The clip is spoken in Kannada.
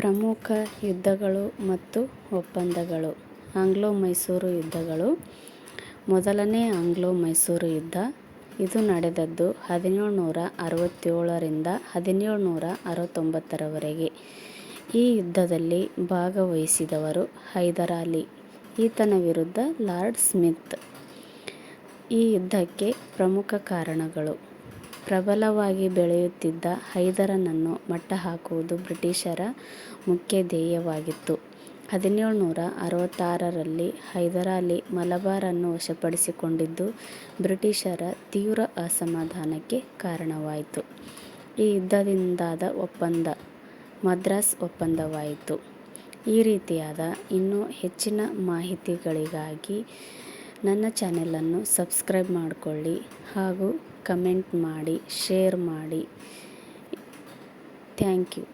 ಪ್ರಮುಖ ಯುದ್ಧಗಳು ಮತ್ತು ಒಪ್ಪಂದಗಳು. ಆಂಗ್ಲೋ-ಮೈಸೂರು ಯುದ್ಧಗಳು. ಮೊದಲನೇ ಆಂಗ್ಲೋ-ಮೈಸೂರು ಯುದ್ಧ. ಇದು ನಡೆದದ್ದು 1767 ರಿಂದ 1769 ಈ ಯುದ್ಧದಲ್ಲಿ ಭಾಗವಹಿಸಿದವರು ಹೈದರಾಲಿ, ಈತನ ವಿರುದ್ಧ ಲಾರ್ಡ್ ಸ್ಮಿತ್. ಈ ಯುದ್ಧಕ್ಕೆ ಪ್ರಮುಖ ಕಾರಣಗಳು: ಪ್ರಬಲವಾಗಿ ಬೆಳೆಯುತ್ತಿದ್ದ ಹೈದರನನ್ನು ಮಟ್ಟಹಾಕುವುದು ಬ್ರಿಟಿಷರ ಮುಖ್ಯ ಧ್ಯೇಯವಾಗಿತ್ತು. 1766 ಹೈದರಾಲಿ ಮಲಬಾರನ್ನು ವಶಪಡಿಸಿಕೊಂಡಿದ್ದು ಬ್ರಿಟಿಷರ ತೀವ್ರ ಅಸಮಾಧಾನಕ್ಕೆ ಕಾರಣವಾಯಿತು. ಈ ಯುದ್ಧದಿಂದಾದ ಒಪ್ಪಂದ ಮದ್ರಾಸ್ ಒಪ್ಪಂದವಾಯಿತು. ಈ ರೀತಿಯಾದ ಇನ್ನೂ ಹೆಚ್ಚಿನ ಮಾಹಿತಿಗಳಿಗಾಗಿ ನನ್ನ ಚಾನೆಲನ್ನು ಸಬ್ಸ್ಕ್ರೈಬ್ ಮಾಡಿಕೊಳ್ಳಿ ಹಾಗೂ ಕಮೆಂಟ್ ಮಾಡಿ, ಶೇರ್ ಮಾಡಿ. Thank you.